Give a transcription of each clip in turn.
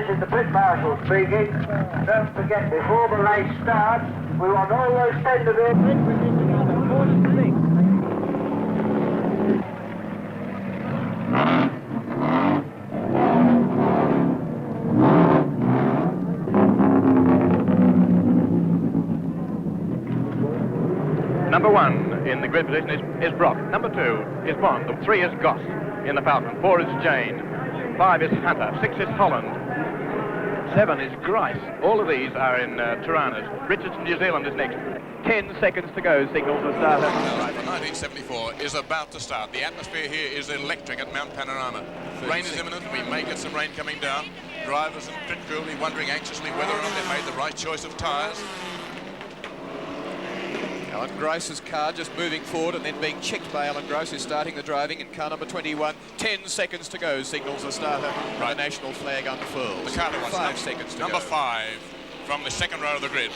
this is the pit marshal speaking. Don't forget, before the race starts, we want all those tender vehicles. Number 1 in the grid position is Brock. Number 2 is Bond. 3 is Goss in the Falcon. 4 is Jane. 5 is Hunter. 6 is Holland. 7 is Grice. All of these are in Tiranas. Richards from New Zealand is next. 10 seconds to go, signals the starter. 1974 is about to start. The atmosphere here is electric at Mount Panorama. Rain is imminent. We may get some rain coming down. Drivers and pit crew will be wondering anxiously whether or not they made the right choice of tyres. Alan Gross's car just moving forward and then being checked by Alan Gross, who's starting the driving in car number 21. 10 seconds to go, signals the starter. Right. The national flag unfurls. The Carter 5 seconds to number go. 5 from the second row of the grid.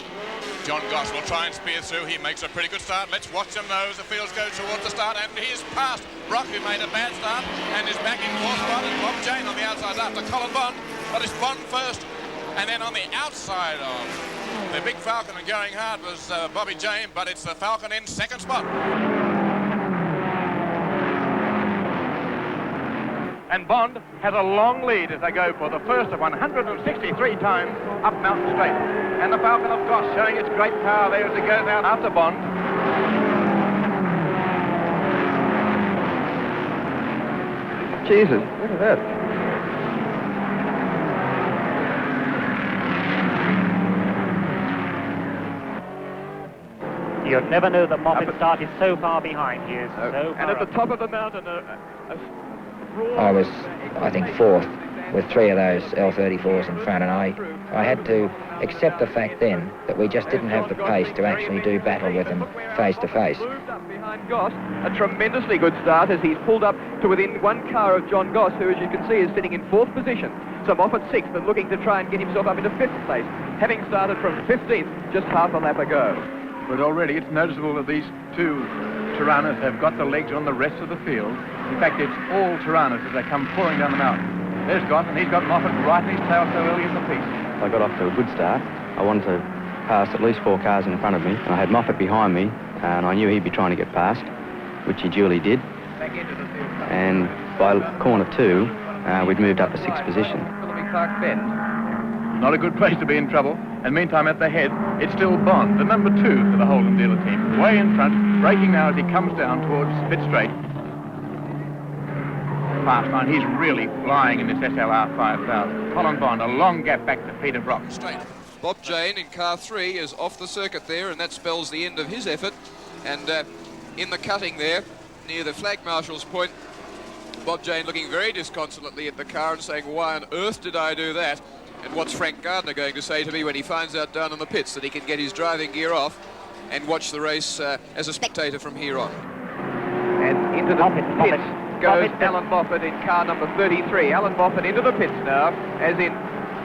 John Goss will try and spear through. He makes a pretty good start. Let's watch him now as the fields go towards the start, and he's passed Brock, who made a bad start and is back in fourth spot, and Bob Jane on the outside after Colin Bond. But it's Bond first, and then on the outside of the big Falcon and going hard was Bobby Jane, but it's the Falcon in second spot. And Bond has a long lead as they go for the first of 163 times up Mountain Straight. And the Falcon of Goss showing its great power there as it goes out after Bond. Jesus, look at that. You'd never know that Moffat started so far behind. He is so far and at the up. top of the mountain, I was, I think, fourth with 3 of those L34s in front, and I had to accept the fact then that we just didn't have the pace to actually do battle with them face to face. Moved up behind Goss, a tremendously good start as he's pulled up to within 1 car of John Goss, who, as you can see, is sitting in 4th position. So Moffat 6th and looking to try and get himself up into 5th place, having started from 15th just half a lap ago. But already it's noticeable that these 2 Tiranas have got the legs on the rest of the field. In fact, it's all Tiranas as they come pouring down the mountain. There's Goss, and he's got Moffat right in his tail so early in the piece. I got off to a good start. I wanted to pass at least 4 cars in front of me. I had Moffat behind me, and I knew he'd be trying to get past, which he duly did. Back into the field. And by corner 2, we'd moved up to 6th position. Clark Bend. Not a good place to be in trouble. And meantime, at the head, it's still Bond, the number 2 for the Holden dealer team. Way in front, braking now as he comes down towards pit straight. Fast line, he's really flying in this SLR 5000. Colin Bond, a long gap back to Peter Brock. Straight. Bob Jane in car 3 is off the circuit there, and that spells the end of his effort. And in the cutting there, near the flag marshal's point, Bob Jane looking very disconsolately at the car and saying, why on earth did I do that? And what's Frank Gardner going to say to me when he finds out down in the pits that he can get his driving gear off and watch the race as a spectator from here on? And into the pits goes Alan Moffat in car number 33. Alan Moffat into the pits now, as in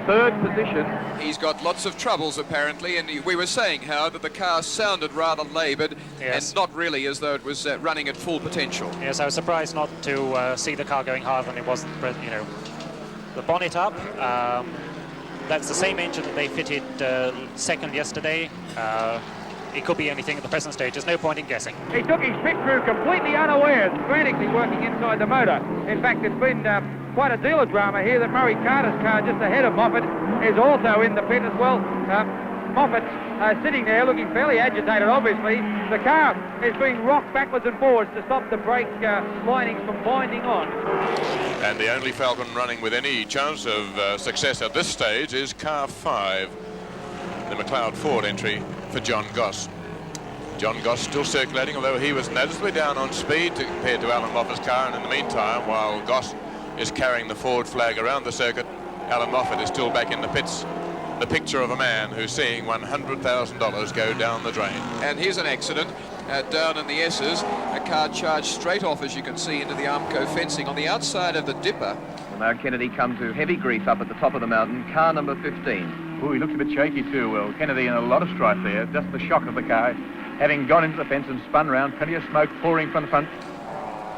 3rd position. He's got lots of troubles apparently, and we were saying, Howard, that the car sounded rather laboured, yes, and not really as though it was running at full potential. Yes, I was surprised not to see the car going harder than it wasn't, you know, the bonnet up. That's the same engine that they fitted second yesterday. It could be anything at the present stage. There's no point in guessing. He took his pit crew completely unawares, frantically working inside the motor. In fact, it's been quite a deal of drama here that Murray Carter's car just ahead of Moffat is also in the pit as well. Moffat's sitting there looking fairly agitated, obviously. The car is being rocked backwards and forwards to stop the brake linings from binding on. And the only Falcon running with any chance of success at this stage is car 5, the McLeod Ford entry for John Goss. John Goss still circulating, although he was noticeably down on speed compared to Alan Moffat's car, and in the meantime, while Goss is carrying the Ford flag around the circuit, Alan Moffat is still back in the pits. The picture of a man who's seeing $100,000 go down the drain. And here's an accident down in the S's. A car charged straight off, as you can see, into the Armco fencing on the outside of the dipper. Well, now Kennedy comes to heavy grief up at the top of the mountain, car number 15. Oh, he looks a bit shaky too. Well, Kennedy in a lot of strife there. Just the shock of the car, having gone into the fence and spun round, plenty of smoke pouring from the front.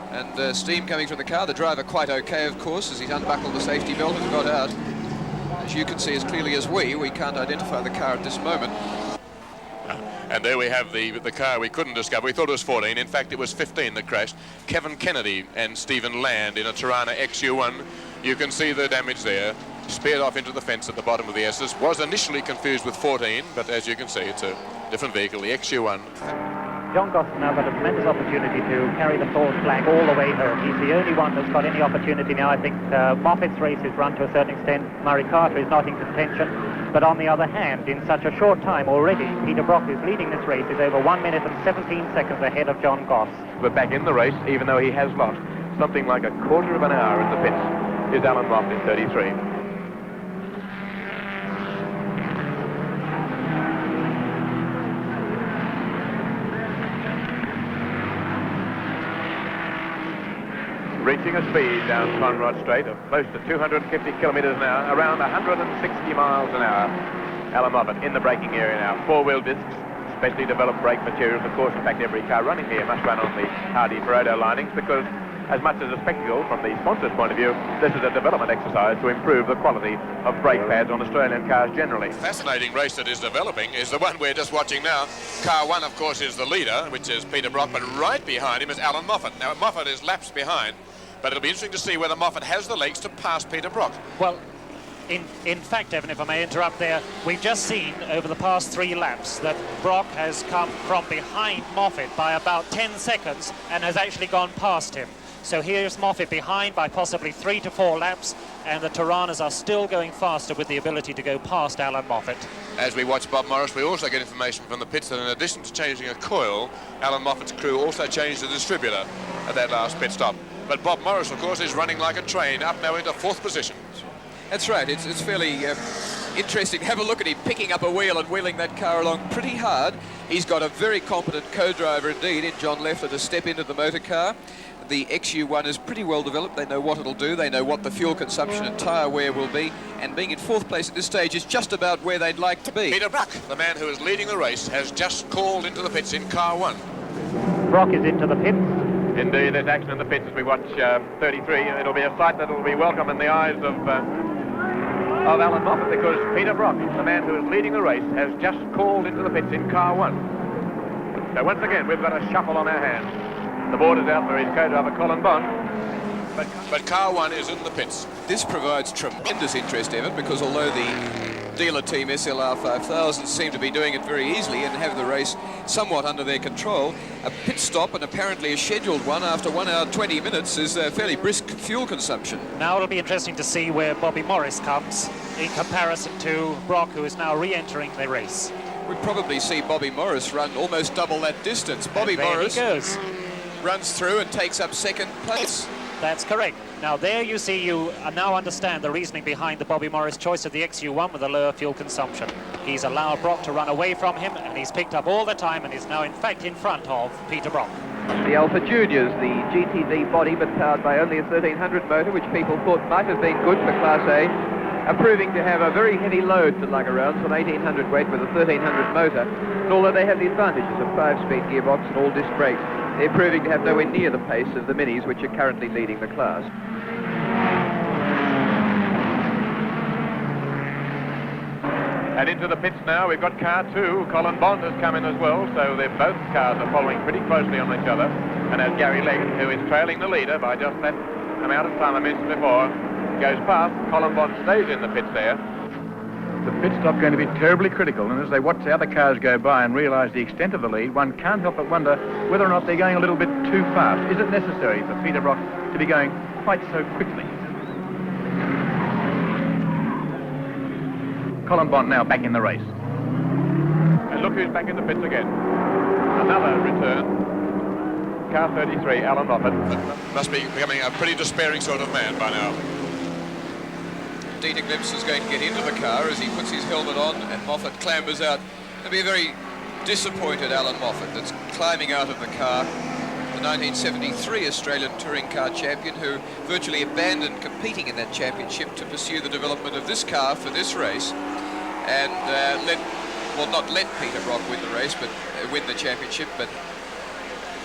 And steam coming from the car. The driver quite okay, of course, as he's unbuckled the safety belt and got out. as you can see as clearly as we can't identify the car at this moment. And there we have the car we couldn't discover. We thought it was 14. In fact, it was 15 that crashed. Kevin Kennedy and Stephen Land in a Tirana XU1. You can see the damage there. Speared off into the fence at the bottom of the S's. Was initially confused with 14, but as you can see, it's a different vehicle, the XU1. John Goss now got a tremendous opportunity to carry the false flag all the way home. He's the only one that's got any opportunity now. I think Moffat's race is run to a certain extent. Murray Carter is not in contention. But on the other hand, in such a short time already, Peter Brock, who's leading this race, is over 1 minute and 17 seconds ahead of John Goss. But back in the race, even though he has lost something like a quarter of an hour in the pits, is Alan Moffat in 33. Reaching a speed down Conrod Straight of close to 250 kilometres an hour, around 160 miles an hour. Alan Moffat in the braking area now. Four-wheel discs, specially developed brake materials. Of course, in fact, every car running here must run on the Hardie Ferodo linings because, as much as a spectacle from the sponsor's point of view, this is a development exercise to improve the quality of brake pads on Australian cars generally. Fascinating race that is developing is the one we're just watching now. Car 1, of course, is the leader, which is Peter Brock, but right behind him is Alan Moffat. Now, Moffat is laps behind, but it'll be interesting to see whether Moffat has the legs to pass Peter Brock. Well, in fact, Evan, if I may interrupt there, we've just seen over the past 3 laps that Brock has come from behind Moffat by about 10 seconds and has actually gone past him. So here's Moffat behind by possibly 3 to 4 laps, and the Tiranas are still going faster with the ability to go past Alan Moffat. As we watch Bob Morris, we also get information from the pits that in addition to changing a coil, Alan Moffat's crew also changed the distributor at that last pit stop. But Bob Morris, of course, is running like a train, up now into 4th position. That's right, it's fairly interesting. Have a look at him picking up a wheel and wheeling that car along pretty hard. He's got a very competent co-driver indeed in John Leffler to step into the motor car. The XU1 is pretty well developed. They know what it'll do. They know what the fuel consumption and tyre wear will be. And being in 4th place at this stage is just about where they'd like to be. Peter Brock, the man who is leading the race, has just called into the pits in car 1. Brock is into the pits. Indeed, there's action in the pits as we watch 33. It'll be a sight that will be welcome in the eyes of Alan Moffat, because Peter Brock, the man who is leading the race, has just called into the pits in car 1. So once again, we've got a shuffle on our hands. The board is out for his co-driver Colin Bond. But car 1 is in the pits. This provides tremendous interest, Evan, because although the dealer team SLR 5000 seem to be doing it very easily and have the race somewhat under their control, a pit stop, and apparently a scheduled one after 1 hour 20 minutes, is a fairly brisk fuel consumption. Now it'll be interesting to see where Bobby Morris comes in comparison to Brock, who is now re-entering the race. We'll probably see Bobby Morris run almost double that distance. Bobby Morris he goes. Runs through and takes up 2nd place. That's correct. Now there you see, you now understand the reasoning behind the Bobby Morris choice of the XU1 with a lower fuel consumption. He's allowed Brock to run away from him, and he's picked up all the time and is now in fact in front of Peter Brock. The Alpha Juniors, the GTD body but powered by only a 1300 motor, which people thought might have been good for Class A, are proving to have a very heavy load to lug around, some 1800 weight with a 1300 motor. And although they have the advantages of 5-speed gearbox and all disc brakes, they're proving to have nowhere near the pace of the Minis, which are currently leading the class. And into the pits now, we've got car 2. Colin Bond has come in as well, so both cars are following pretty closely on each other. And as Gary Legg, who is trailing the leader by just that amount of time I mentioned before, goes past, Colin Bond stays in the pits there. The pit stop going to be terribly critical, and as they watch the other cars go by and realise the extent of the lead, one can't help but wonder whether or not they're going a little bit too fast. Is it necessary for Peter Brock to be going quite so quickly? Colin Bond now back in the race. And look who's back in the pits again. Another return. Car 33, Alan Moffat. Must be becoming a pretty despairing sort of man by now. Dieter Glimpse is going to get into the car as he puts his helmet on and Moffat clambers out. It'll be a very disappointed Alan Moffat that's climbing out of the car. The 1973 Australian Touring Car Champion, who virtually abandoned competing in that championship to pursue the development of this car for this race, and not let Peter Brock win the race, but win the championship, but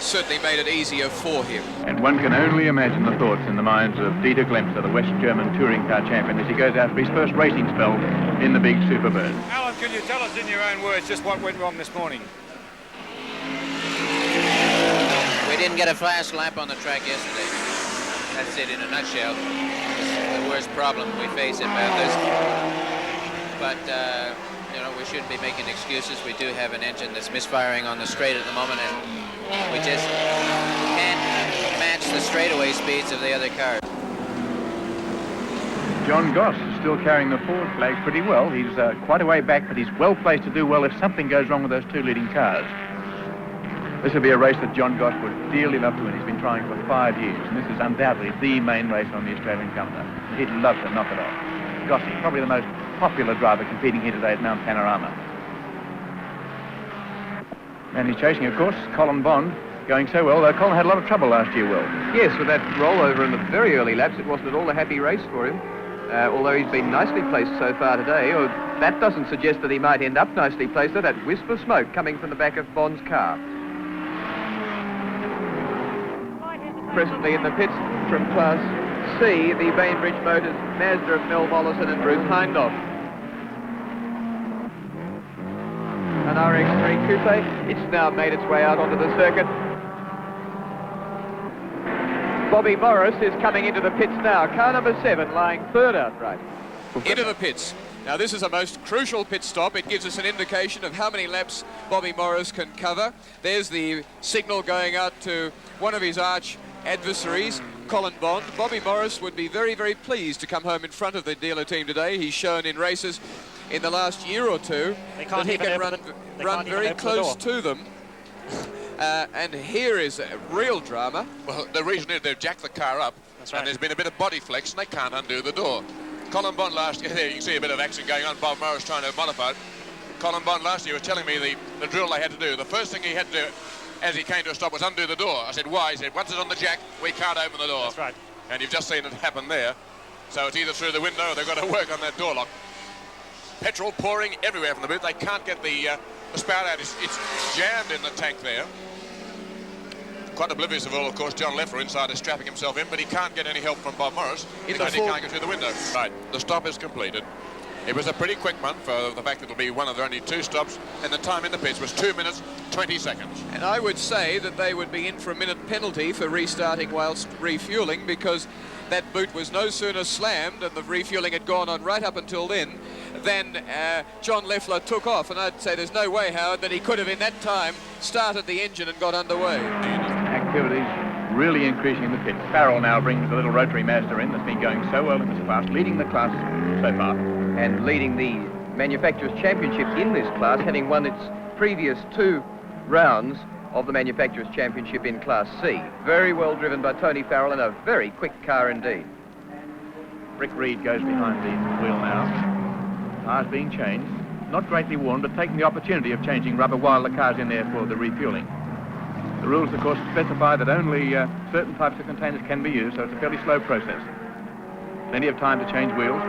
certainly made it easier for him. And one can only imagine the thoughts in the minds of Dieter Glemser, the West German touring car champion, as he goes out for his first racing spell in the big Superbird. Alan, can you tell us in your own words just what went wrong this morning? We didn't get a fast lap on the track yesterday. That's it in a nutshell. It's the worst problem we face at Bathurst. But, you know, we shouldn't be making excuses. We do have an engine that's misfiring on the straight at the moment, and we just can't match the straightaway speeds of the other cars. John Goss still carrying the forward flag pretty well. He's quite a way back, but he's well placed to do well if something goes wrong with those two leading cars. This will be a race that John Goss would dearly love to win. He's been trying for 5 years, and this is undoubtedly the main race on the Australian calendar. He'd love to knock it off. Gossy, probably the most popular driver competing here today at Mount Panorama. And he's chasing, of course, Colin Bond, going so well, though Colin had a lot of trouble last year, Will. Yes, with that rollover in the very early laps, it wasn't at all a happy race for him. Although he's been nicely placed so far today, or that doesn't suggest that he might end up nicely placed. That wisp of smoke coming from the back of Bond's car. Presently in the pits from Class C, the Bainbridge Motors Mazda of Mel Mollison and Bruce Hindhoff. An RX3 Coupe, it's now made its way out onto the circuit. Bobby Morris is coming into the pits now. Car number 7 lying third outright. Into the pits. Now this is a most crucial pit stop. It gives us an indication of how many laps Bobby Morris can cover. There's the signal going out to one of his arch adversaries, Colin Bond. Bobby Morris would be very, very pleased to come home in front of the dealer team today. He's shown in races in the last year or two that he can run very close to them. And here is a real drama. Well, the reason is they've jacked the car up, and there's been a bit of body flex, and they can't undo the door. Colin Bond last year, there you can see a bit of action going on. Bob Morris trying to modify it. Colin Bond last year was telling me the drill they had to do. The first thing he had to do as he came to a stop was undo the door. I said, why? He said, once it's on the jack, we can't open the door. That's right. And you've just seen it happen there. So it's either through the window or they've got to work on that door lock. Petrol pouring everywhere from the boot. They can't get the spout out. It's jammed in the tank there. Quite oblivious of all, of course, John Leffler inside is strapping himself in, but he can't get any help from Bob Morris because he can't get through the window. Right, the stop is completed. It was a pretty quick one for the fact that it'll be one of the only 2 stops, and the time in the pits was 2 minutes, 20 seconds. And I would say that they would be in for a minute penalty for restarting whilst refueling, because that boot was no sooner slammed and the refueling had gone on right up until then John Leffler took off, and I'd say there's no way, Howard, that he could have in that time started the engine and got underway. Activities really increasing in the pits. Farrell now brings the little rotary Mazda in that's been going so well in this class, leading the class so far. And leading the Manufacturers' Championship in this class, having won its previous 2 rounds of the Manufacturers' Championship in Class C. Very well driven by Tony Farrell, and a very quick car indeed. Rick Reed goes behind the wheel now. Car's being changed. Not greatly worn, but taking the opportunity of changing rubber while the car's in there for the refueling. The rules, of course, specify that only certain types of containers can be used, so it's a fairly slow process. Plenty of time to change wheels.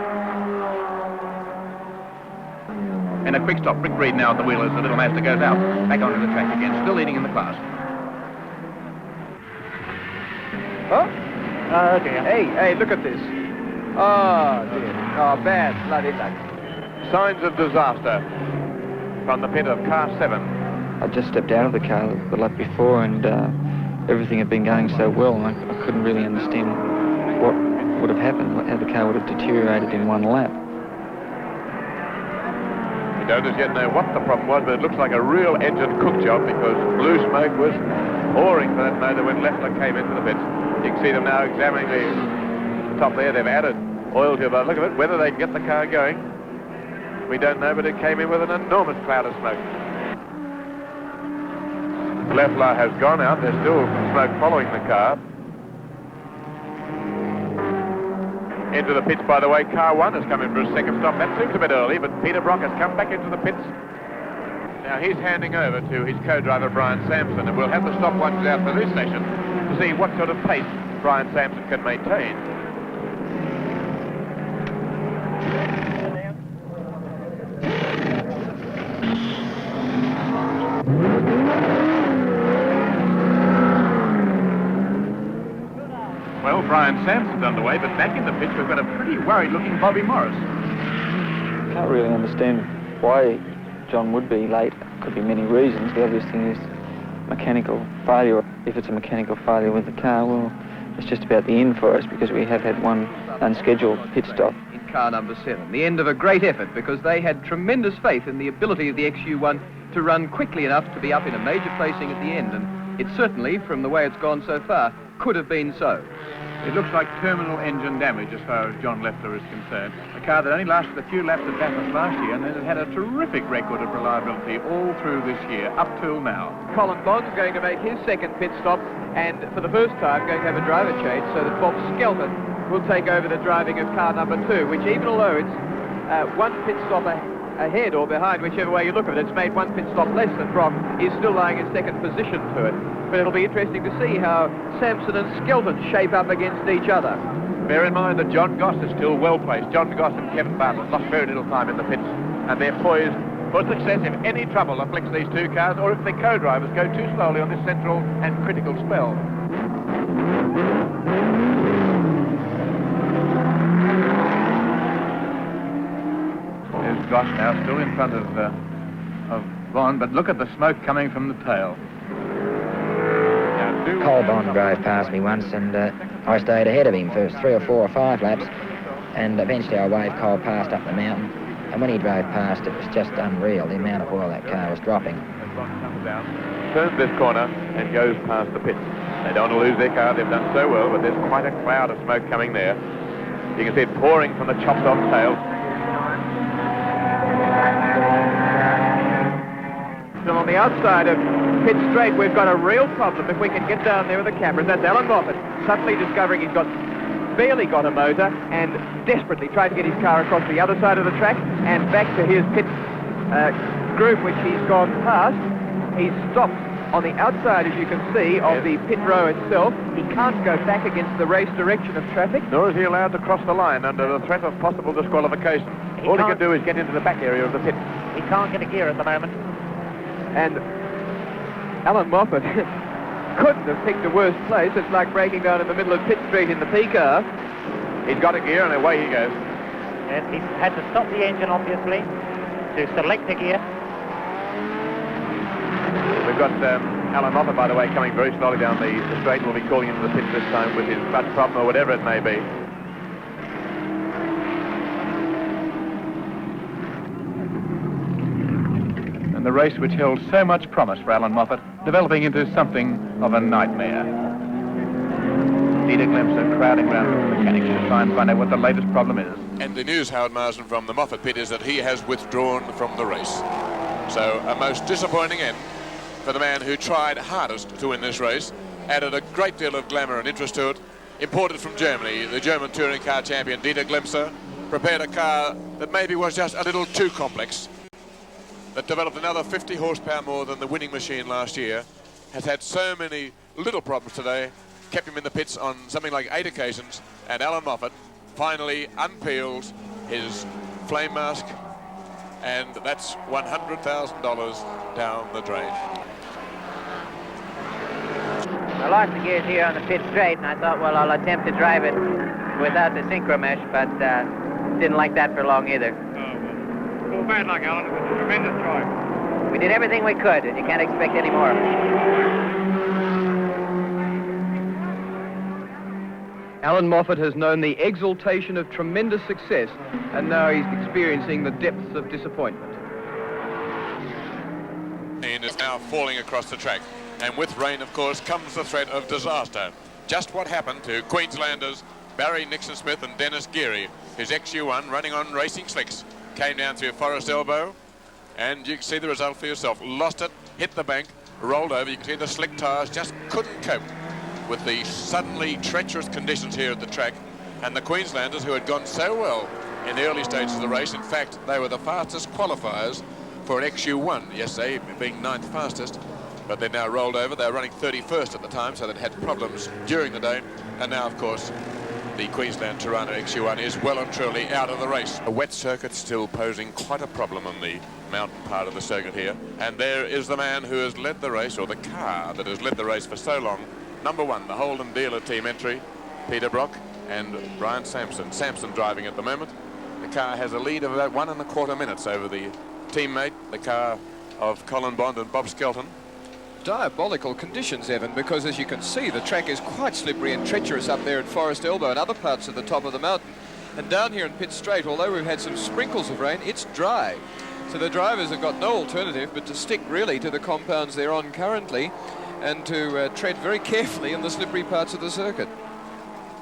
And a quick stop. Rick Reed now at the wheel as the little Mazda goes out. Back onto the track again, still leading in the class. Oh? Okay. Hey, look at this. Oh, dear. Oh, bad bloody luck. Signs of disaster from the pit of car 7. I just stepped out of the car the lap before, and everything had been going so well, and I couldn't really understand what would have happened, how the car would have deteriorated in 1 lap. We don't as yet know what the problem was, but it looks like a real engine cook job, because blue smoke was pouring for that motor when Leffler came into the pits. You can see them now examining the top there. They've added oil to it, but look at it. Whether they can get the car going, we don't know, but it came in with an enormous cloud of smoke. Leffler has gone out. There's still smoke following the car. Into the pits, by the way, car 1 has come in for a second stop. That seems a bit early, but Peter Brock has come back into the pits. Now he's handing over to his co-driver, Brian Sampson, and we'll have the stopwatches out for this session to see what sort of pace Brian Sampson can maintain. Well, Brian Sampson's underway, but back in the pits we've got a pretty worried-looking Bobby Morris. Can't really understand why John would be late. Could be many reasons. The obvious thing is mechanical failure. If it's a mechanical failure with the car, well, it's just about the end for us because we have had one unscheduled pit stop. In car number 7, the end of a great effort because they had tremendous faith in the ability of the XU1 to run quickly enough to be up in a major placing at the end, and it certainly, from the way it's gone so far, could have been so. It looks like terminal engine damage as far as John Leffler is concerned. A car that only lasted a few laps at Bathurst last year, and then it had a terrific record of reliability all through this year, up till now. Colin Bond's going to make his second pit stop, and for the first time going to have a driver change, so that Bob Skelton will take over the driving of car number 2, which even although it's one pit stop ahead or behind, whichever way you look at it, it's made one pit stop less than Brock, is still lying in second position to it. But it'll be interesting to see how Sampson and Skelton shape up against each other. Bear in mind that John Goss is still well placed. John Goss and Kevin Bartlett lost very little time in the pits, and they're poised for success if any trouble afflicts these two cars, or if the co-drivers go too slowly on this central and critical spell. There's Goss now, still in front of Bond, but look at the smoke coming from the tail. Cole Bond drove past me once, and I stayed ahead of him for 3 or 4 or 5 laps, and eventually I waved Cole past up the mountain, and when he drove past, it was just unreal, the amount of oil that car was dropping. Turns this corner and goes past the pits. They don't want to lose their car, they've done so well, but there's quite a cloud of smoke coming there. You can see it pouring from the chopped off tail. Still on the outside of pit straight, we've got a real problem if we can get down there with the cameras. That's Alan Moffat suddenly discovering he's barely got a motor and desperately trying to get his car across the other side of the track and back to his pit group, which he's gone past. He's stopped on the outside, as you can see, of the pit row itself. He can't go back against the race direction of traffic. Nor is he allowed to cross the line under the threat of possible disqualification. All he can do is get into the back area of the pit. He can't get a gear at the moment. And Alan Moffat couldn't have picked a worse place. It's like breaking down in the middle of Pit Street in the P car. He's got a gear and away he goes. Yes, he's had to stop the engine, obviously, to select a gear. We've got Alan Moffat, by the way, coming very slowly down the straight. We'll be calling into the pit this time with his clutch problem or whatever it may be. The race which held so much promise for Alan Moffat, developing into something of a nightmare. Dieter Glemser crowding round with the mechanics to try and find out what the latest problem is. And the news, Howard Marsden, from the Moffat pit is that he has withdrawn from the race. So a most disappointing end for the man who tried hardest to win this race, added a great deal of glamour and interest to it, imported from Germany, the German touring car champion Dieter Glemser, prepared a car that maybe was just a little too complex, that developed another 50 horsepower more than the winning machine last year, has had so many little problems today, kept him in the pits on something like 8 occasions, and Alan Moffat finally unpeels his flame mask, and that's $100,000 down the drain. I lost the gears here on the pit straight, and I thought, well, I'll attempt to drive it without the synchro mesh, but didn't like that for long either. Well, bad luck, Alan. It was a tremendous drive. We did everything we could, and you can't expect any more. Alan Moffat has known the exaltation of tremendous success, and now he's experiencing the depths of disappointment. And is now falling across the track. And with rain, of course, comes the threat of disaster. Just what happened to Queenslanders Barry Nixon-Smith and Dennis Geary, his XU1 running on racing slicks. Came down through Forest Elbow, and you can see the result for yourself. Lost it, hit the bank, rolled over. You can see the slick tyres just couldn't cope with the suddenly treacherous conditions here at the track. And the Queenslanders, who had gone so well in the early stages of the race, in fact, they were the fastest qualifiers for an XU1. Yes, they being 9th fastest, but they're now rolled over. They were running 31st at the time, so they'd had problems during the day. And now, of course, the Queensland Tirana XU1 is well and truly out of the race. A wet circuit still posing quite a problem on the mountain part of the circuit here. And there is the man who has led the race, or the car that has led the race for so long. Number 1, the Holden dealer team entry, Peter Brock and Brian Sampson. Sampson driving at the moment. The car has a lead of about 1.25 minutes over the teammate, the car of Colin Bond and Bob Skelton. Diabolical conditions, Evan, because as you can see, the track is quite slippery and treacherous up there at Forest Elbow and other parts of the top of the mountain. And down here in Pitt Straight, although we've had some sprinkles of rain, it's dry. So the drivers have got no alternative but to stick really to the compounds they're on currently and to tread very carefully in the slippery parts of the circuit.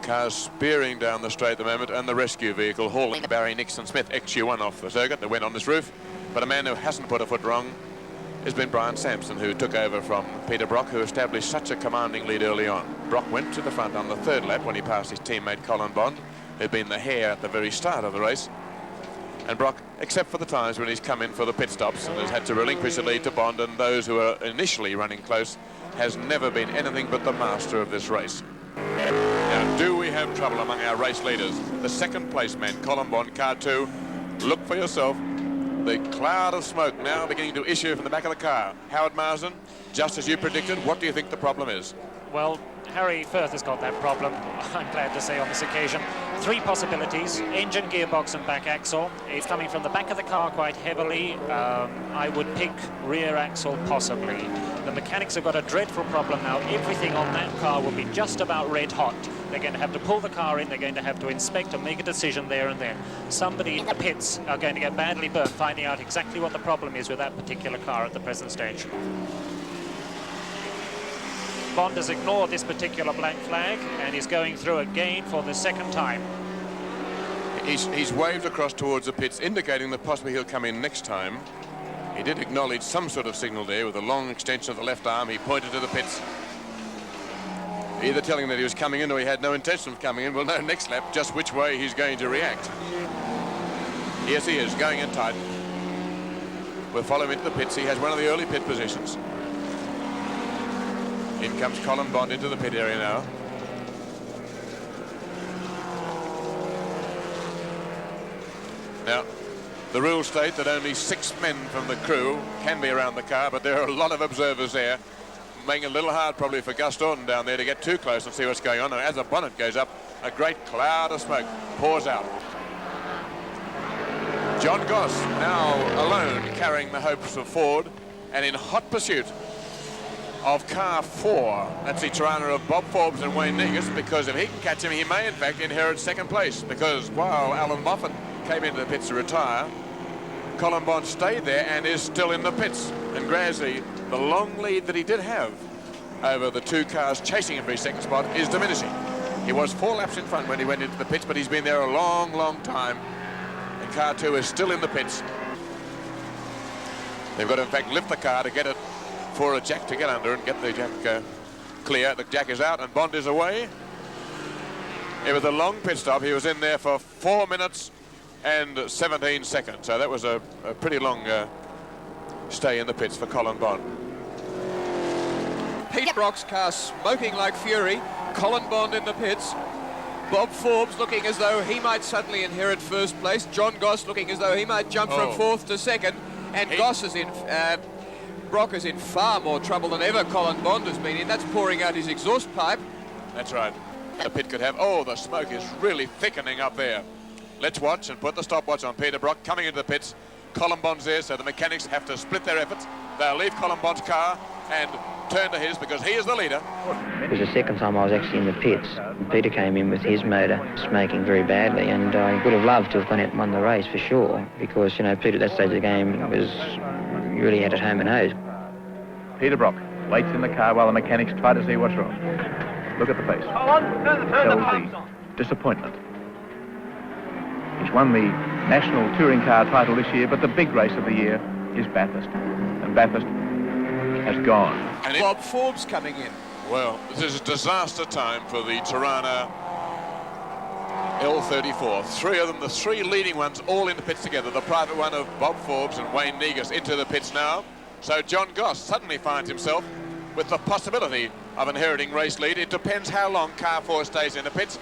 Cars spearing down the straight at the moment, and the rescue vehicle hauling Barry Nixon Smith XU1 off the circuit that went on this roof. But a man who hasn't put a foot wrong has been Brian Sampson, who took over from Peter Brock, who established such a commanding lead early on. Brock went to the front on the third lap when he passed his teammate Colin Bond, who'd been the hare at the very start of the race. And Brock, except for the times when he's come in for the pit stops and has had to relinquish the lead to Bond and those who were initially running close, has never been anything but the master of this race. Now, do we have trouble among our race leaders? The second place man, Colin Bond, car 2. Look for yourself. The cloud of smoke now beginning to issue from the back of the car. Howard Marsden, just as you predicted, what do you think the problem is? Well, Harry Firth has got that problem, I'm glad to say, on this occasion. 3 possibilities: engine, gearbox and back axle. It's coming from the back of the car quite heavily. I would pick rear axle possibly. The mechanics have got a dreadful problem now. Everything on that car will be just about red hot. They're going to have to pull the car in, they're going to have to inspect and make a decision there and then. Somebody in the pits are going to get badly burnt finding out exactly what the problem is with that particular car at the present stage. Bond has ignored this particular black flag and is going through again for the second time. He's waved across towards the pits, indicating that possibly he'll come in next time. He did acknowledge some sort of signal there with a long extension of the left arm. He pointed to the pits, either telling that he was coming in or he had no intention of coming in. We'll know next lap just which way he's going to react. Yes, he is, going in tight. We'll follow him into the pits. He has one of the early pit positions. In comes Colin Bond into the pit area now. Now, the rules state that only 6 men from the crew can be around the car, but there are a lot of observers there, making it a little hard probably for Gus Dorton down there to get too close and see what's going on. And as the bonnet goes up, a great cloud of smoke pours out. John Goss now alone carrying the hopes of Ford and in hot pursuit of car 4. That's the Tirana of Bob Forbes and Wayne Negus, because if he can catch him, he may in fact inherit second place, because while Alan Moffat came into the pits to retire, Colin Bond stayed there and is still in the pits. And gradually, the long lead that he did have over the 2 cars chasing him for his second spot is diminishing. He was 4 laps in front when he went into the pits, but he's been there a long, long time. And car 2 is still in the pits. They've got to in fact lift the car to get it for a jack to get under and get the jack clear. The jack is out and Bond is away. It was a long pit stop. He was in there for 4 minutes and 17 seconds. So that was a pretty long stay in the pits for Colin Bond. Pete Brock's car smoking like fury. Colin Bond in the pits. Bob Forbes looking as though he might suddenly inherit first place. John Goss looking as though he might jump from 4th to 2nd. And Goss is in... Brock is in far more trouble than ever Colin Bond has been in. That's pouring out his exhaust pipe. That's right. The pit could have... Oh, the smoke is really thickening up there. Let's watch and put the stopwatch on Peter Brock coming into the pits. Colin Bond's there, so the mechanics have to split their efforts. They'll leave Colin Bond's car and turn to his because he is the leader. It was the second time I was actually in the pits. Peter came in with his motor smoking very badly, and I would have loved to have gone out and won the race for sure, because, you know, Peter at that stage of the game was really had it home and hose. Peter Brock waits in the car while the mechanics try to see what's wrong. Look at the face. Tells the disappointment. He's won the National Touring Car title this year, but the big race of the year is Bathurst. And Bathurst has gone. And Bob Forbes coming in. Well, this is a disaster time for the Tirana L34. 3 of them, the 3 leading ones, all in the pits together. The private one of Bob Forbes and Wayne Negus into the pits now. So John Goss suddenly finds himself with the possibility of inheriting race lead. It depends how long car 4 stays in the pits,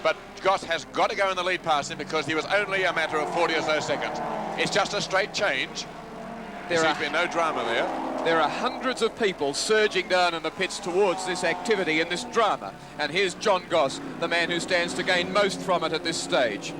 but Goss has got to go in the lead past him because he was only a matter of 40 or so seconds. It's just a straight change. There's been no drama there. There are hundreds of people surging down in the pits towards this activity and this drama. And here's John Goss, the man who stands to gain most from it at this stage.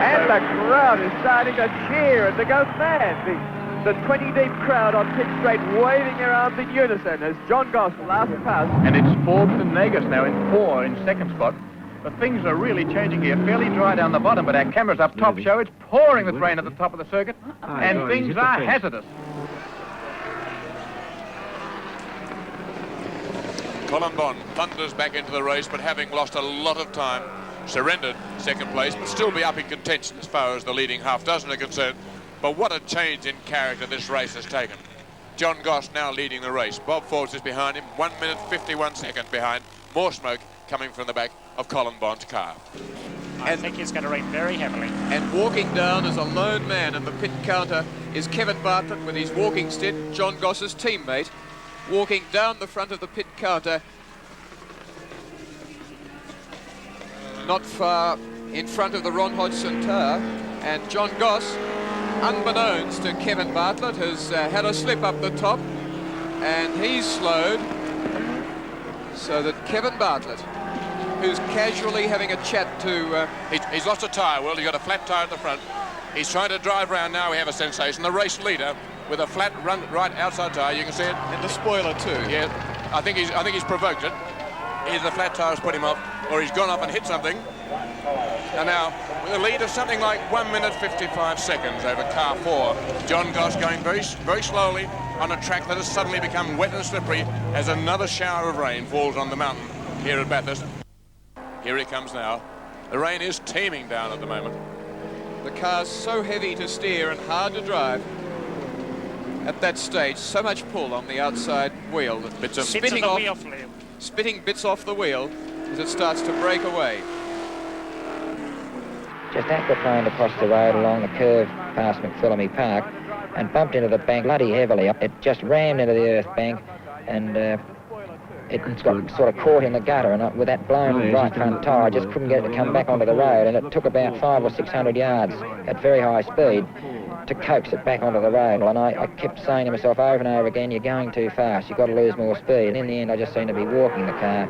And the crowd is starting to cheer and to go mad. The 20-deep crowd on pit straight waving their arms in unison as John Goss last pass. And it's Forbes and Negus now in second spot. But things are really changing here. Fairly dry down the bottom, but our cameras up top show it's pouring with rain at the top of the circuit. And things are hazardous. Colin Bond thunders back into the race, but having lost a lot of time, surrendered second place, but still be up in contention as far as the leading half dozen are concerned. But what a change in character this race has taken. John Goss now leading the race. Bob Forbes is behind him, 1 minute 51 seconds behind. More smoke coming from the back of Colin Bond's car. I think he's going to rain very heavily. And walking down as a lone man in the pit counter is Kevin Bartlett with his walking stick, John Goss's teammate, walking down the front of the pit counter, not far in front of the Ron Hodgson tower. And John Goss, unbeknownst to Kevin Bartlett, has had a slip up the top, and he's slowed, so that Kevin Bartlett, who's casually having a chat to... He's lost a tyre, Will. He's got a flat tyre at the front. He's trying to drive round now, we have a sensation. The race leader with a flat right outside tyre, you can see it. And the spoiler too. Yeah, I think he's provoked it. Either the flat tyre has put him off, or he's gone off and hit something. And now, with a lead of something like 1 minute 55 seconds over car 4, John Goss going very slowly on a track that has suddenly become wet and slippery as another shower of rain falls on the mountain here at Bathurst. Here he comes now. The rain is teeming down at the moment. The car's so heavy to steer and hard to drive at that stage. So much pull on the outside wheel. Spitting bits off the wheel as it starts to break away. Just aquaplaned across the road along the curve past McPhillamy Park and bumped into the bank bloody heavily. It just rammed into the earth bank, and it got sort of caught in the gutter, and with that blown right front tyre I just couldn't get it to come back onto the road, and it took about 500 or 600 yards at very high speed to coax it back onto the road. And I kept saying to myself over and over again, you're going too fast, you've got to lose more speed. And in the end I just seemed to be walking the car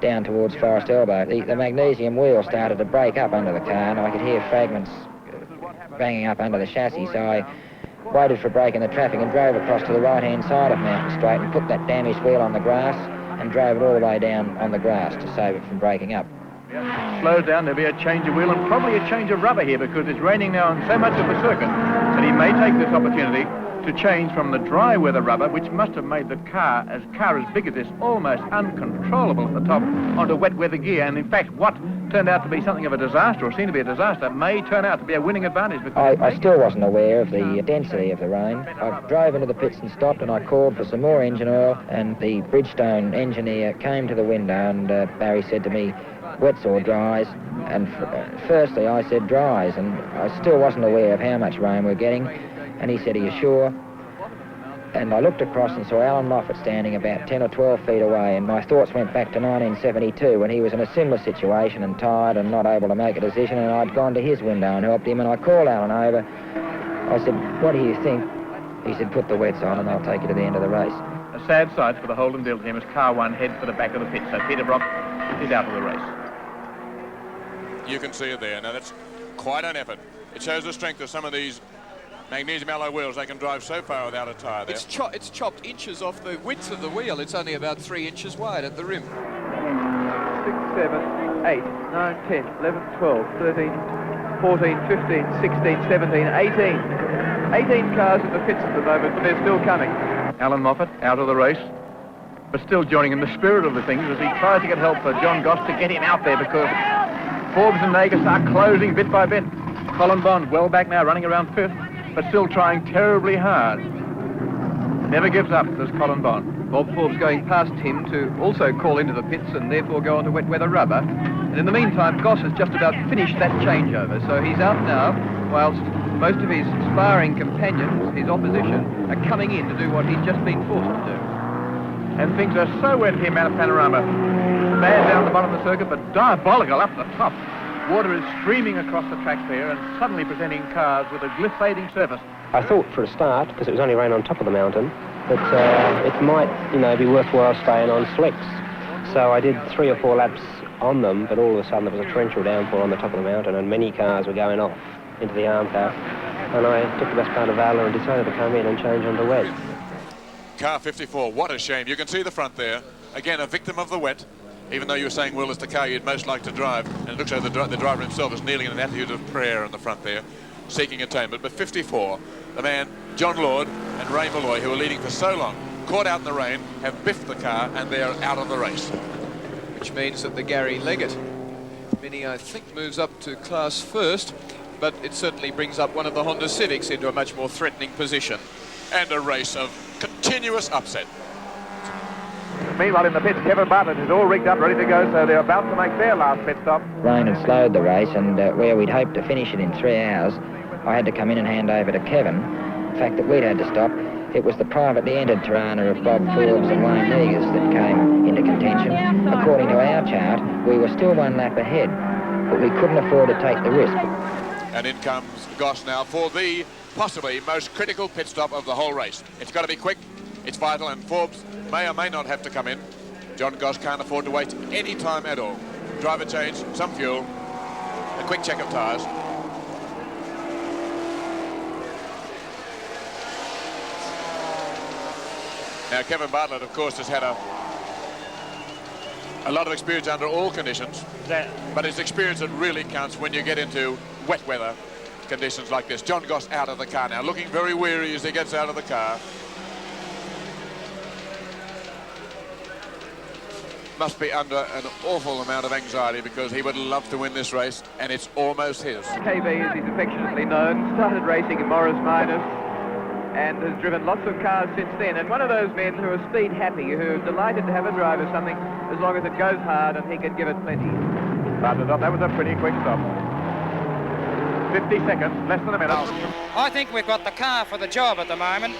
down towards Forest Elbow. The magnesium wheel started to break up under the car, and I could hear fragments banging up under the chassis, so I waited for a break in the traffic and drove across to the right-hand side of Mountain Straight and put that damaged wheel on the grass and drove it all the way down on the grass to save it from breaking up. Slows down, there'll be a change of wheel and probably a change of rubber here, because it's raining now on so much of the circuit that he may take this opportunity to change from the dry weather rubber, which must have made the car as big as this, almost uncontrollable at the top, onto wet weather gear. And in fact, what turned out to be something of a disaster, or seemed to be a disaster, may turn out to be a winning advantage. I still wasn't aware of the density of the rain. I drove into the pits and stopped, and I called for some more engine oil, and the Bridgestone engineer came to the window, and Barry said to me, wets or dries? And firstly I said dries, and I still wasn't aware of how much rain we're getting. And he said, are you sure? And I looked across and saw Alan Moffat standing about 10 or 12 feet away, and my thoughts went back to 1972 when he was in a similar situation and tired and not able to make a decision, and I'd gone to his window and helped him, and I called Alan over. I said, what do you think? He said, put the wets on and I'll take you to the end of the race. A sad sight for the Holden Dill team as car 1 heads for the back of the pit, so Peter Brock is out of the race. You can see it there. Now that's quite an effort. It shows the strength of some of these magnesium alloy wheels. They can drive so far without a tyre there. It's chopped inches off the width of the wheel. It's only about 3 inches wide at the rim. 6, 7, 8, 9, 10, 11, 12, 13, 14, 15, 16, 17, 18. 18 cars in the pits at the moment, but they're still coming. Alan Moffat out of the race, but still joining in the spirit of the things as he tries to get help for John Goss to get him out there, because Forbes and Negus are closing bit by bit. Colin Bond well back now, running around 5th, but still trying terribly hard. Never gives up, does Colin Bond. Bob Forbes going past him to also call into the pits and therefore go on to wet weather rubber. And in the meantime, Goss has just about finished that changeover, so he's out now, whilst most of his sparring companions, his opposition, are coming in to do what he's just been forced to do. And things are so wet here, Mount Panorama. Bad down the bottom of the circuit, but diabolical up the top. Water is streaming across the track there and suddenly presenting cars with a glyphating surface I thought for a start, because it was only rain on top of the mountain, that it might, be worthwhile staying on slicks. So I did 3 or 4 laps on them, but all of a sudden there was a torrential downpour on the top of the mountain and many cars were going off into the arm car. And I took the best part of valour and decided to come in and change onto wet. Car 54, what a shame. You can see the front there. Again, a victim of the wet, even though you were saying, well, it's the car you'd most like to drive. And it looks like the driver himself is kneeling in an attitude of prayer in the front there, seeking attainment. But 54, the man, John Lord and Ray Malloy, who were leading for so long, caught out in the rain, have biffed the car, and they're out of the race. Which means that the Gary Leggett Mini, I think, moves up to class first, but it certainly brings up one of the Honda Civics into a much more threatening position. And a race of continuous upset. Meanwhile, in the pits, Kevin Bartlett is all rigged up, ready to go, so they're about to make their last pit stop. Rain had slowed the race, and where we'd hoped to finish it in 3 hours, I had to come in and hand over to Kevin. The fact that we'd had to stop, it was the privately entered Tirana of Bob Forbes and Wayne Negus that came into contention. According to our chart, we were still 1 lap ahead, but we couldn't afford to take the risk. And in comes Goss now for the possibly most critical pit stop of the whole race. It's got to be quick, it's vital, and Forbes may or may not have to come in. John Goss can't afford to waste any time at all. Driver change, some fuel, a quick check of tyres. Now, Kevin Bartlett, of course, has had a lot of experience under all conditions, but it's experience that really counts when you get into wet weather conditions like this. John Goss out of the car now, looking very weary as he gets out of the car. Must be under an awful amount of anxiety because he would love to win this race, and it's almost his. KB, as he's affectionately known, started racing in Morris Minors and has driven lots of cars since then, and one of those men who are speed happy, who are delighted to have a drive of something as long as it goes hard and he can give it plenty. Bartlett, that was a pretty quick stop. 50 seconds, less than a minute. I think we've got the car for the job at the moment,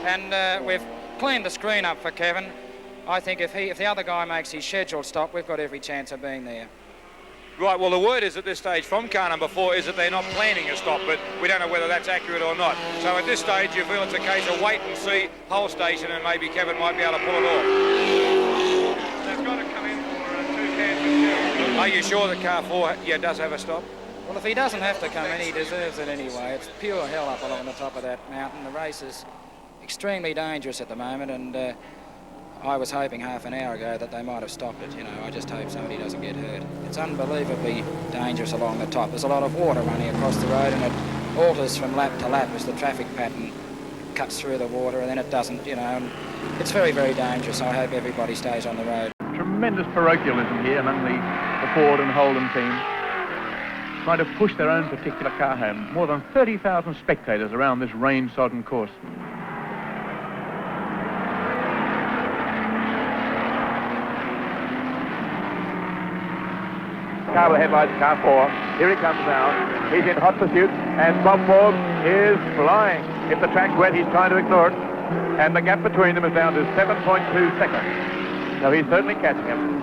and we've cleaned the screen up for Kevin. I think if the other guy makes his scheduled stop, we've got every chance of being there. Right, well, the word is at this stage from car number 4 is that they're not planning a stop, but we don't know whether that's accurate or not. So at this stage, you feel it's a case of wait and see, whole station, and maybe Kevin might be able to pull it off. They've got to come in for 2 cans. Are you sure that car 4 does have a stop? Well, if he doesn't have to come in, he deserves it anyway. It's pure hell up along the top of that mountain. The race is extremely dangerous at the moment, and I was hoping half an hour ago that they might have stopped it. I just hope somebody doesn't get hurt. It's unbelievably dangerous along the top. There's a lot of water running across the road, and it alters from lap to lap as the traffic pattern cuts through the water, and then it doesn't, and it's very, very dangerous. I hope everybody stays on the road. Tremendous parochialism here among the Ford and Holden team, trying to push their own particular car home. More than 30,000 spectators around this rain-sodden course. Car with headlights, car 4. Here he comes now. He's in hot pursuit, and Bob Forbes is flying. If the track's wet, he's trying to ignore it. And the gap between them is down to 7.2 seconds. So he's certainly catching him.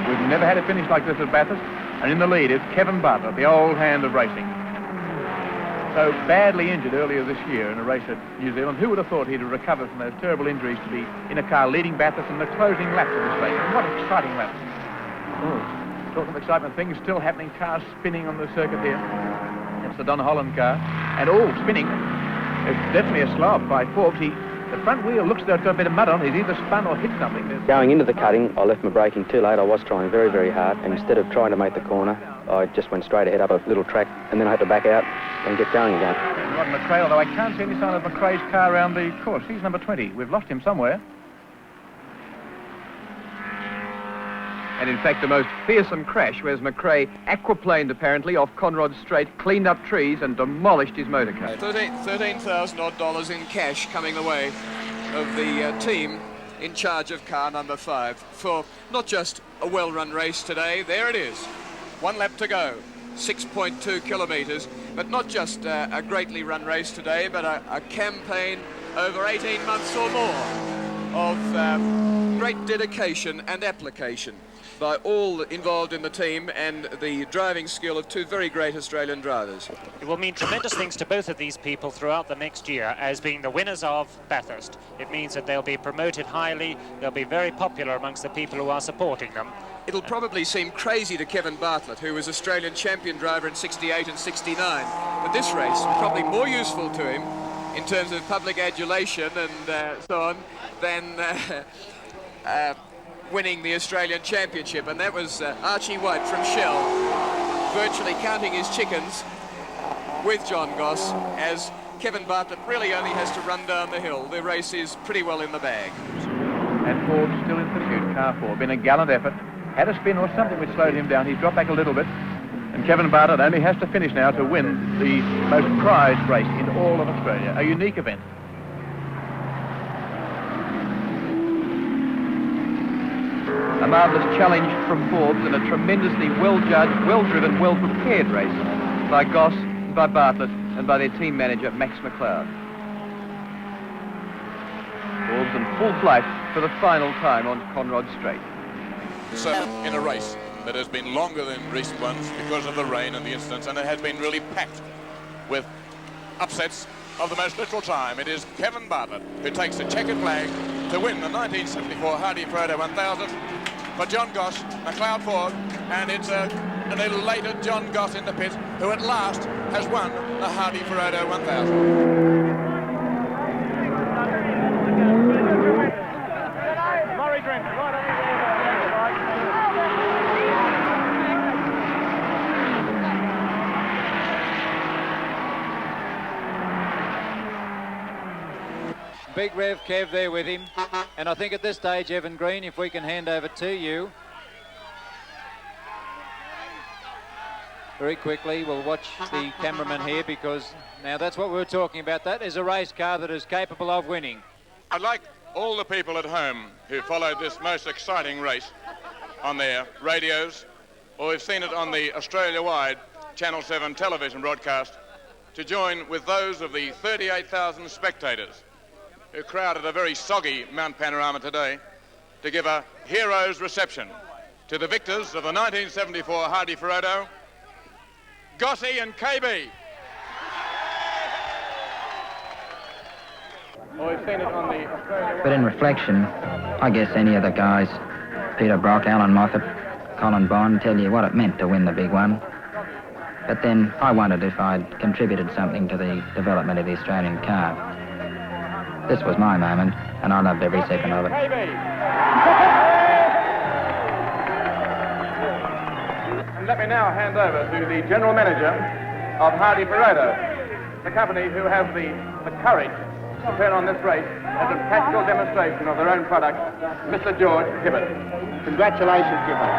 We've never had a finish like this at Bathurst, and in the lead is Kevin Bartlett, the old hand of racing. So badly injured earlier this year in a race at New Zealand. Who would have thought he'd have recovered from those terrible injuries to be in a car leading Bathurst in the closing laps of this race? And what exciting laps. Oh, talking of excitement, things still happening, cars spinning on the circuit here. It's the Don Holland car, and all spinning. It's definitely a slow up by Forbes. The front wheel looks as though it's got a bit of mud on. He's either spun or hit something. Going into the cutting, I left my braking too late. I was trying very, very hard, and instead of trying to make the corner, I just went straight ahead up a little track, and then I had to back out and get going again. Rod McRae, although I can't see any sign of McRae's car around the course. He's number 20. We've lost him somewhere. And in fact, the most fearsome crash was McRae aquaplaned apparently off Conrod Strait, cleaned up trees and demolished his motor car. $13,000 odd in cash coming the way of the team in charge of car number 5 for not just a well-run race today. There it is. 1 lap to go, 6.2 kilometres, but not just a greatly run race today, but a campaign over 18 months or more. of great dedication and application by all involved in the team, and the driving skill of two very great Australian drivers. It will mean tremendous things to both of these people throughout the next year as being the winners of Bathurst. It means that they'll be promoted highly, they'll be very popular amongst the people who are supporting them. It'll probably seem crazy to Kevin Bartlett, who was Australian champion driver in 68 and 69, but this race was probably more useful to him in terms of public adulation and so on than winning the Australian Championship, and that was Archie White from Shell virtually counting his chickens with John Goss, as Kevin Bartlett really only has to run down the hill. The race is pretty well in the bag. And Ford still in pursuit, car 4. Been a gallant effort. Had a spin or something which slowed him down. He's dropped back a little bit. And Kevin Bartlett only has to finish now to win the most prized race in all of Australia. A unique event. A marvellous challenge from Forbes and a tremendously well-judged, well-driven, well-prepared race by Goss, by Bartlett and by their team manager, Max McLeod. Forbes in full flight for the final time on Conrod Straight. So, in a race that has been longer than recent ones because of the rain and the incidents, and it has been really packed with upsets of the most literal time, it is Kevin Bartlett who takes the checkered flag to win the 1974 Hardie Ferodo 1000 for John Goss, McLeod Ford, and it's an elated John Goss in the pit who at last has won the Hardie Ferodo 1000. Big Rev Kev there with him, and I think at this stage, Evan Green, if we can hand over to you very quickly. We'll watch the cameraman here, because now that's what we were talking about. That is a race car that is capable of winning. I'd like all the people at home who followed this most exciting race on their radios, or have seen it on the Australia-wide Channel 7 television broadcast, to join with those of the 38,000 spectators who crowded a very soggy Mount Panorama today to give a hero's reception to the victors of the 1974 Hardie Ferodo, Gossie and KB. But in reflection, I guess any of the guys, Peter Brock, Alan Moffat, Colin Bond, tell you what it meant to win the big one. But then I wondered if I'd contributed something to the development of the Australian car. This was my moment, and I loved every second of it. And let me now hand over to the General Manager of Hardie Ferodo, the company who have the courage to turn on this race as a practical demonstration of their own product, Mr. George Hibbert. Congratulations, Hibbert.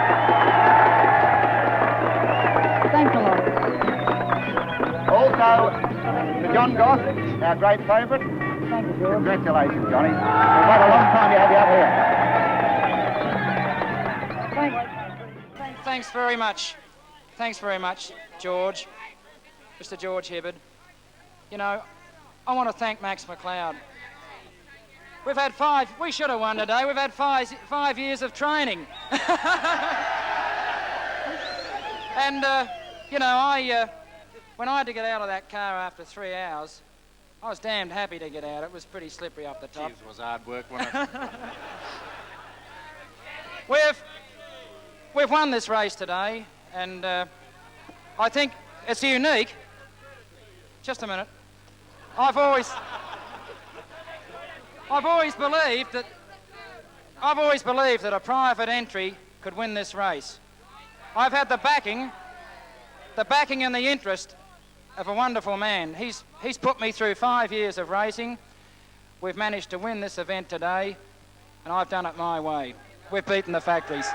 Thanks a lot. Also, to John Goss, our great favourite. Thank you, George. Congratulations, Johnny. We've had a long time to have you up here. Thanks very much. Thanks very much, George. Mr. George Hibbert. You know, I want to thank Max McLeod. We've had we should have won today. We've had five years of training. And, you know, when I had to get out of that car after 3 hours, I was damned happy to get out. It was pretty slippery up the top. Jeez, it was hard work, wasn't it? We've won this race today, and I think it's unique. Just a minute. I've always believed that a private entry could win this race. I've had the backing and the interest of a wonderful man. He's put me through 5 years of racing. We've managed to win this event today, and I've done it my way. We've beaten the factories.